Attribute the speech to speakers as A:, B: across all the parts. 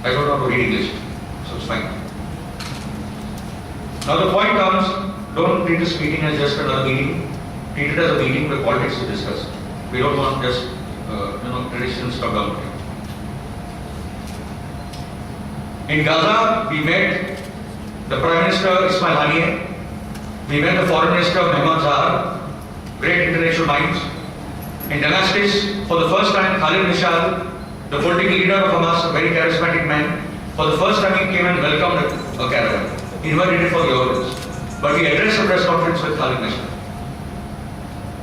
A: I don't know how to read English, so it's fine. Now the point comes, don't treat this meeting as just another meeting. Treat it as a meeting with politics to discuss. We don't want just traditional stuff down. In Gaza, we met the Prime Minister Ismail Haniyeh. We met the Foreign Minister Mehman Zahar, great international minds. In Damascus, for the first time, Khalid Mishal, the political leader of Hamas, a very charismatic man, for the first time he came and welcomed a caravan. He never did it for the Europeans. But we addressed a press conference with Khalid Mishal.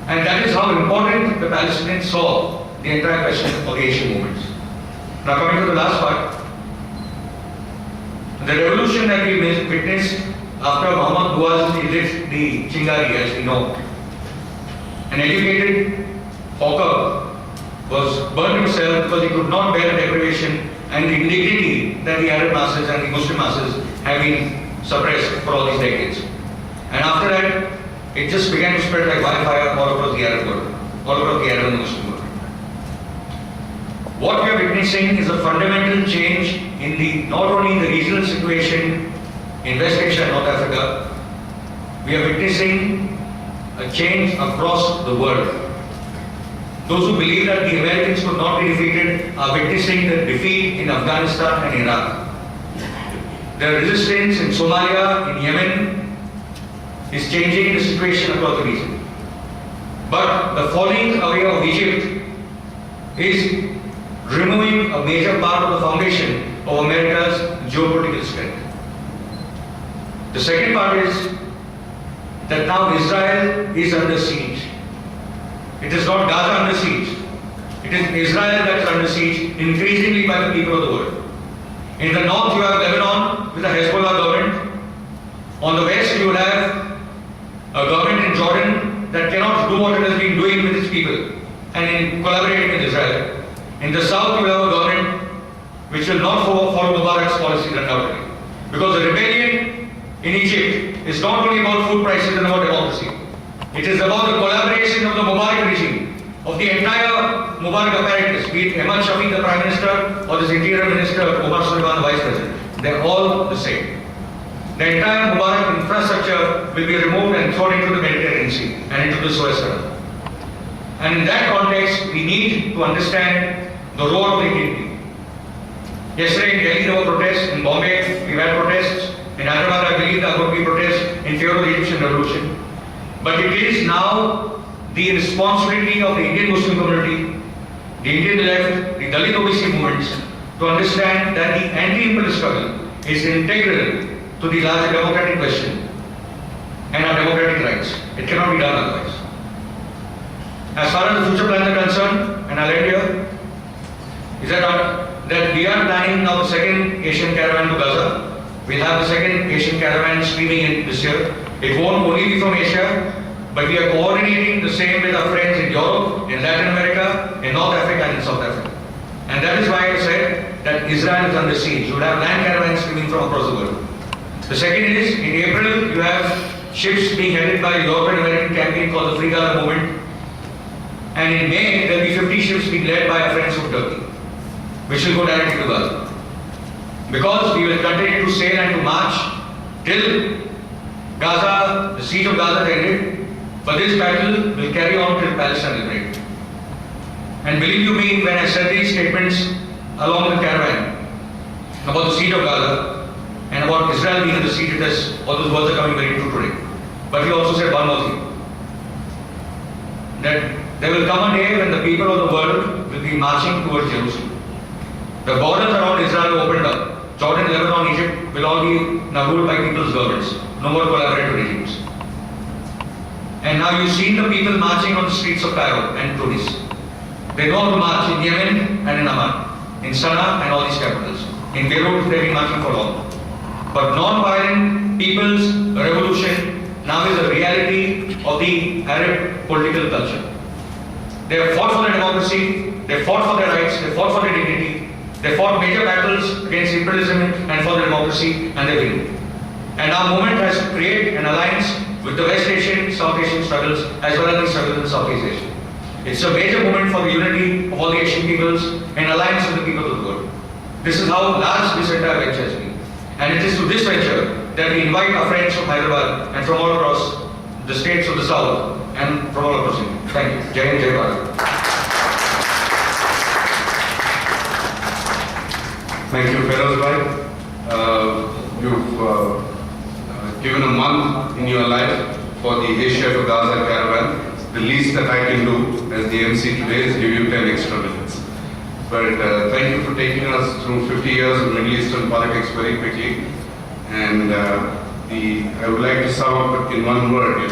A: And that is how important the Palestinians saw the entire question of the Asian movements. Now coming to the last part, the revolution that we witnessed after Muhammad Bouazizi lit the Chingari, as we know, an educated hawker was burned himself because he could not bear the deprivation and the indignity that the Arab masses and the Muslim masses have been suppressed for all these decades. And after that, it just began to spread like wildfire all across the Arab world, all across the Arab and the Muslim world. What we are witnessing is a fundamental change in not only the regional situation in West Asia and North Africa, we are witnessing a change across the world. Those who believe that the Americans could not be defeated are witnessing the defeat in Afghanistan and Iraq. The resistance in Somalia, in Yemen, is changing the situation across the region. But the falling away of Egypt is removing a major part of the foundation of America's geopolitical strength. The second part is that now Israel is under siege. It is not Gaza under siege. It is Israel that is under siege, increasingly by the people of the world. In the north you have Lebanon with the Hezbollah government. On the west you will have a government in Jordan that cannot do what it has been doing with its people and in collaborating with Israel. In the south you have a government which will not follow Mubarak's policies undoubtedly. Because the rebellion in Egypt is not only about food prices and about democracy. It is about the collaboration of the Mubarak regime, of the entire Mubarak apparatus, be it Ahmad Shafiq, the Prime Minister, or this Interior Minister, Omar Suleiman, the Vice President. They are all the same. The entire Mubarak infrastructure will be removed and thrown into the Mediterranean Sea and into the Suez Canal. And in that context, we need to understand the role of the Indian people. Yesterday in Delhi there were protests, in Bombay we had protests, in Hyderabad I believe there are going to be protests in favor of the Egyptian revolution. But it is now the responsibility of the Indian Muslim community, the Indian left, the Dalit OBC movements to understand that the anti-imperialist struggle is integral to the larger democratic question and our democratic rights. It cannot be done otherwise. As far as the future plans are concerned, and I'll end here, is that we are planning now the second Asian caravan to Gaza. We'll have the second Asian caravan streaming in this year. It won't only be from Asia, but we are coordinating the same with our friends in Europe, in Latin America, in North Africa and in South Africa. And that is why I said that Israel is under siege. You would have land caravans streaming from across the world. The second is, in April, you have ships being headed by a European American campaign called the Free Gaza Movement. And in May, there will be 50 ships being led by our friends from Turkey, which will go directly to Gaza. Because we will continue to sail and to march till Gaza, the siege of Gaza ended, but this battle will carry on till Palestine is liberated. And believe you me, when I said these statements along with caravan about the siege of Gaza and about Israel being in the siege, all those words are coming very true today. But he also said one more thing, that there will come a day when the people of the world will be marching towards Jerusalem. The borders around Israel opened up. Jordan, Lebanon, Egypt will all be now ruled by people's governments. No more collaborative regimes. And now you've seen the people marching on the streets of Cairo and Tunis. They know how to march in Yemen and in Amman, in Sana'a and all these capitals. In Beirut, they've been marching for long. But non-violent people's revolution now is a reality of the Arab political culture. They have fought for their democracy, they fought for their rights, they fought for their dignity, they fought major battles against imperialism and for their democracy, and they win. And our movement has to create an alliance with the West Asian, South Asian struggles, as well as the struggles in Southeast Asia. It's a major movement for the unity of all the Asian peoples and alliance with the people of the world. This is how large this entire venture has been. And it is to this venture that we invite our friends from Hyderabad and from all across the states of the south and from all across India. Thank you. Jai Hind, Jai Bharat.
B: Thank you, Feroz bhai. You've given a month in your life for the Asia to Gaza caravan. The least that I can do as the MC today is give you 10 extra minutes. But thank you for taking us through 50 years of Middle Eastern politics very quickly. And I would like to sum up in one word,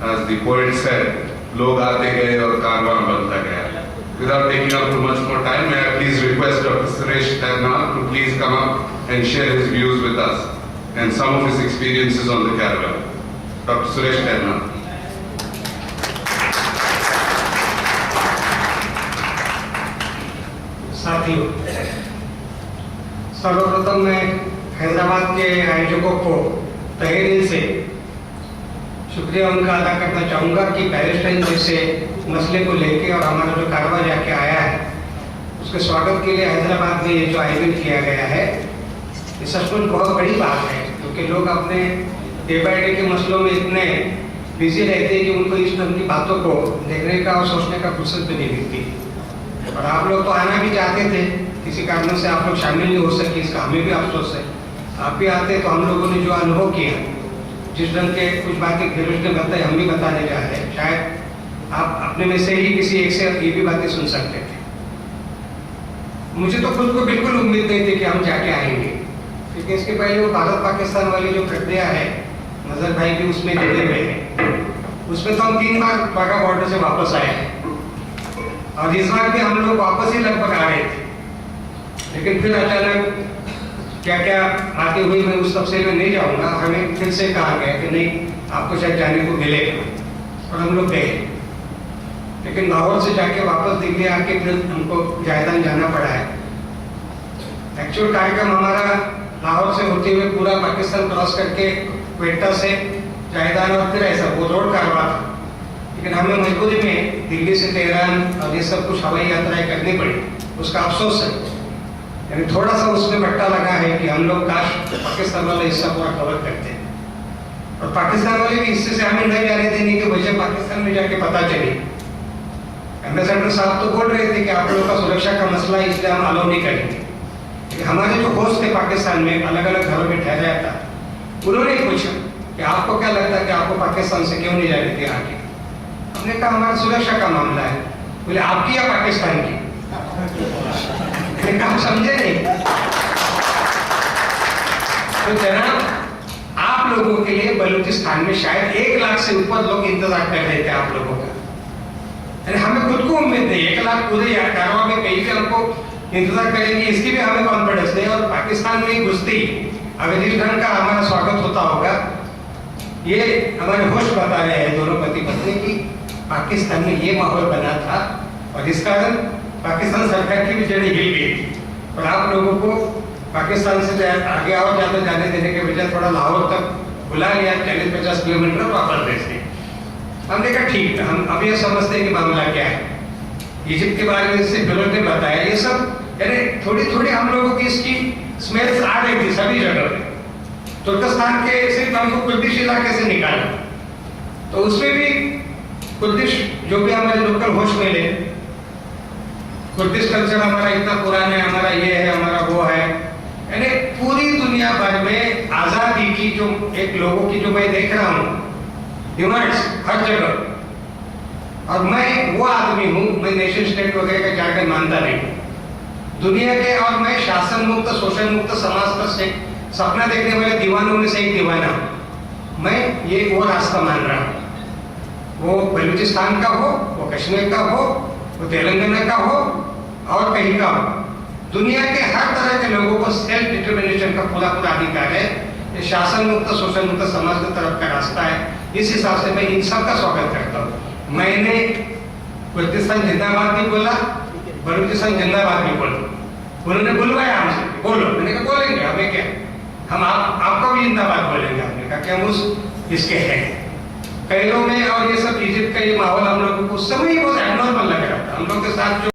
B: as the poet said, "Log aate gaye aur karwan banta gaya." Without taking up too much more time, may I please request Dr. Suresh Terna to please come up and share his views with us and some of his experiences on the caravan. Dr. Suresh Terna.
C: साथियों, सर्वप्रथम मैं हैदराबाद के आयोजकों को तहे दिल से शुक्रिया उनका अदा करना चाहूँगा कि पैलेस्टाइन जैसे मसले को लेके और हमारा जो कारवां जाके आया है उसके स्वागत के लिए हैदराबाद में ये जो आयोजन किया गया है ये सचमुच बहुत बड़ी बात है, क्योंकि लोग अपने डे बाय डे के मसलों में इतने बिजी रहते हैं कि उनको इस ढंग की बातों को देखने का और सोचने का फुर्सत भी नहीं मिलती। और आप लोग तो आना भी चाहते थे, किसी कारणों से आप लोग शामिल नहीं हो सके, इसका हमें भी अफसोस है। आप भी आते तो हम लोगों ने जो अनुभव किया, जिस ढंग के कुछ बातें फिरोज ने बताई हम भी बताने जा रहे हैं, शायद आप अपने में से ही किसी एक से ये भी बातें सुन सकते थे। मुझे तो खुद को बिल्कुल उम्मीद नहीं थी कि हम जाके आएंगे, क्योंकि इसके पहले वो भारत पाकिस्तान वाली जो प्रक्रिया है, नजर भाई भी उसमें जुड़े हुए हैं, उसमें तो हम 3 बार वाघा बॉर्डर से वापस आए हैं और इस बार भी हम लोग वापस ही लगभग आ रहे थे, लेकिन फिर अचानक क्या क्या बातें हुई मैं उस तफसील में नहीं जाऊंगा। हमें फिर से कहा गया कि नहीं, आपको शायद जाने को मिलेगा और हम लोग गए, लेकिन लाहौर से जाके वापस दिल्ली आके फिर हमको जायदान जाना पड़ा है। एक्चुअल कार्यक्रम हमारा लाहौर से होते हुए पूरा पाकिस्तान क्रॉस करके क्वेटा से जायदान और फिर ऐसा वो रोड कारवां था, लेकिन हमें मजबूरी में दिल्ली से तेहरान और ये सब कुछ हवाई यात्राएं करनी पड़ी। उसका अफसोस है, यानी थोड़ा सा उसमें बट्टा लगा है कि हम लोग काश पाकिस्तान वाला हिस्सा पूरा कवर करते हैं, और पाकिस्तान वाले भी हिस्से से हमें नहीं जाने देने की वजह पाकिस्तान में जाके पता चली। एम्बेसडर साहब तो बोल रहे थे कि आप लोगों का सुरक्षा का मसला है, इसलिए हम अलाउ नहीं करेंगे। हमारे जो होस्ट थे पाकिस्तान में अलग अलग घरों में ठहराया था, उन्होंने पूछा कि आपको क्या लगता है कि आपको पाकिस्तान से क्यों नहीं जाने दिया आगे? हमने कहा हमारा सुरक्षा का मामला है। बोले आपकी या पाकिस्तान की? हम समझे नहीं। तो जनाब, आप लोगों के लिए बलूचिस्तान में शायद 1 लाख से ऊपर लोग इंतजार कर रहे थे आप लोगों का। हमें खुद को उम्मीद नहीं 1 लाख पूरे कारवां में कहीं भी हमको इंतजार करेंगे, इसकी भी हमें कॉन्फिडेंस नहीं। और पाकिस्तान में घुसती अगर जिस ढंग का हमारा स्वागत होता होगा, ये हमारे होस्ट बता रहे हैं दोनों पति पत्नी की पाकिस्तान में ये माहौल बना था, और इस कारण पाकिस्तान सरकार की भी जड़ें हिल गई थी और आप लोगों को पाकिस्तान से आगे और ज्यादा जाने देने के बजाय थोड़ा लाहौर तक बुला लिया, 40-50 किलोमीटर वापस भेज दिए। हमने कहा ठीक है, हम अब ये समझते हैं कि मामला क्या है। इजिप्ट के बारे में इससे फिरोज ने बताया, ये सब यानी थोड़ी थोड़ी हम लोगों की इसकी स्मेल्स आ रही थी सभी जगह पे। तुर्कस्तान के सिर्फ हमको कुर्दिश इलाके से निकाला, तो उसमें भी कुर्दिश जो भी हमारे लोकल होस्ट मिले, कुर्दिश कल्चर हमारा इतना पुराना है, हमारा ये है, हमारा वो है, यानी पूरी दुनिया भर में आजादी की जो एक लोगों की जो मैं देख रहा हूँ डिमांड्स हर जगह। और मैं वो आदमी हूँ, मैं नेशन स्टेट वगैरह का जाकर मानता नहीं दुनिया के, और मैं शासन मुक्त शोषण मुक्त समाज का सपना देखने वाले दीवानों में से एक दीवाना हूँ। मैं ये वो रास्ता मान रहा हूँ, वो बलूचिस्तान का हो, वो कश्मीर का हो, वो तेलंगाना का हो और कहीं का हो, दुनिया के हर तरह के लोगों को सेल्फ डिटर्मिनेशन का पूरा पूरा अधिकार है। ये शासन मुक्त शोषण मुक्त समाज की तरफ का रास्ता है। इस हिसाब से मैं इन सब का स्वागत करता हूँ। मैंने कुर्दिस्तान जिंदाबाद भी बोला, बलूचिस्तान जिंदाबाद भी बोला। उन्होंने बुलवाया हमसे, बोलो, मैंने कहा बोलेंगे, हमें क्या, हम आपका भी जिंदाबाद बोलेंगे। हमने कहा कि हम उस इसके हैं कैरो में, और ये सब इजिप्ट का ये माहौल हम लोगों को उस समय ही बहुत एबनॉर्मल लग रहा था। हम लोग के साथ जो